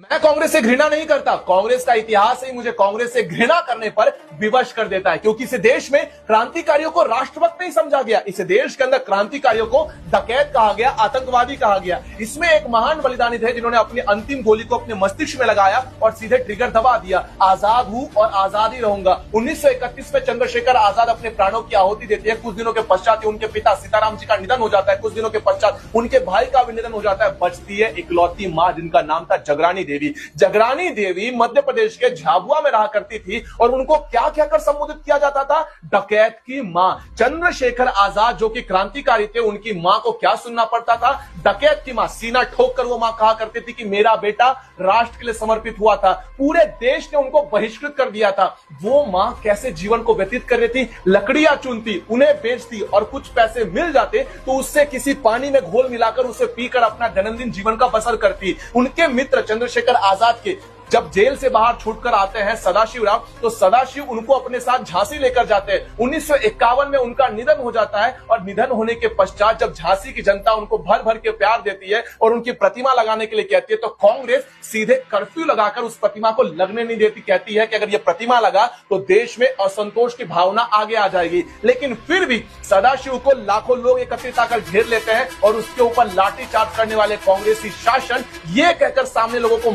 मैं कांग्रेस से घृणा नहीं करता। कांग्रेस का इतिहास ही मुझे कांग्रेस से घृणा करने पर विवश कर देता है, क्योंकि इस देश में क्रांतिकारियों को राष्ट्रभक्त नहीं समझा गया। इस देश के अंदर क्रांतिकारियों को डकैत कहा गया, आतंकवादी कहा गया। इसमें एक महान बलिदानी थे जिन्होंने अपनी अंतिम गोली को अपने मस्तिष्क में लगाया और सीधे ट्रिगर दबा दिया। आजाद हूं और आजाद ही रहूंगा। 1931 में चंद्रशेखर आजाद अपने प्राणों की आहुति देते हैं। कुछ दिनों के पश्चात उनके पिता सीताराम जी का निधन हो जाता है। कुछ दिनों के पश्चात उनके भाई का भी निधन हो जाता है। बचती है इकलौती मां जिनका नाम था जगरानी देवी। जगरानी देवी मध्य प्रदेश के झाबुआ में रहा करती थी और उनको क्या कहकर संबोधित किया जाता था? डकैत की मां। चंद्रशेखर आजाद जो कि क्रांतिकारी थे, उनकी मां को क्या सुनना पड़ता था? डकैत की मां। सीना ठोक कर वो मां कहा करती थी कि मेरा बेटा राष्ट्र के लिए समर्पित हुआ था। पूरे देश ने उनको बहिष्कृत कर दिया था। वो मां कैसे जीवन को व्यतीत कर रही थी? लकड़ियां चुनती, उन्हें बेचती और कुछ पैसे मिल जाते तो उससे किसी पानी में घोल मिलाकर उसे पीकर अपना दैनंदिन जीवन का बसर करती। उनके मित्र चंद्रशेखर आजाद के जब जेल से बाहर छूटकर आते हैं सदाशिव राव, तो सदाशिव उनको अपने साथ झांसी लेकर जाते हैं। 1951 में उनका निधन हो जाता है और निधन होने के पश्चात जब झांसी की जनता उनको भर भर के प्यार देती है और उनकी प्रतिमा लगाने के लिए कहती है, तो कांग्रेस सीधे कर्फ्यू लगाकर उस प्रतिमा को लगने नहीं देती। कहती है कि अगर ये प्रतिमा लगा तो देश में असंतोष की भावना आगे आ जाएगी। लेकिन फिर भी सदाशिव को लाखों लोग एकत्रित आकर घेर लेते हैं और उसके ऊपर लाठीचार्ज करने वाले कांग्रेसी शासन ये कहकर सामने लोगों को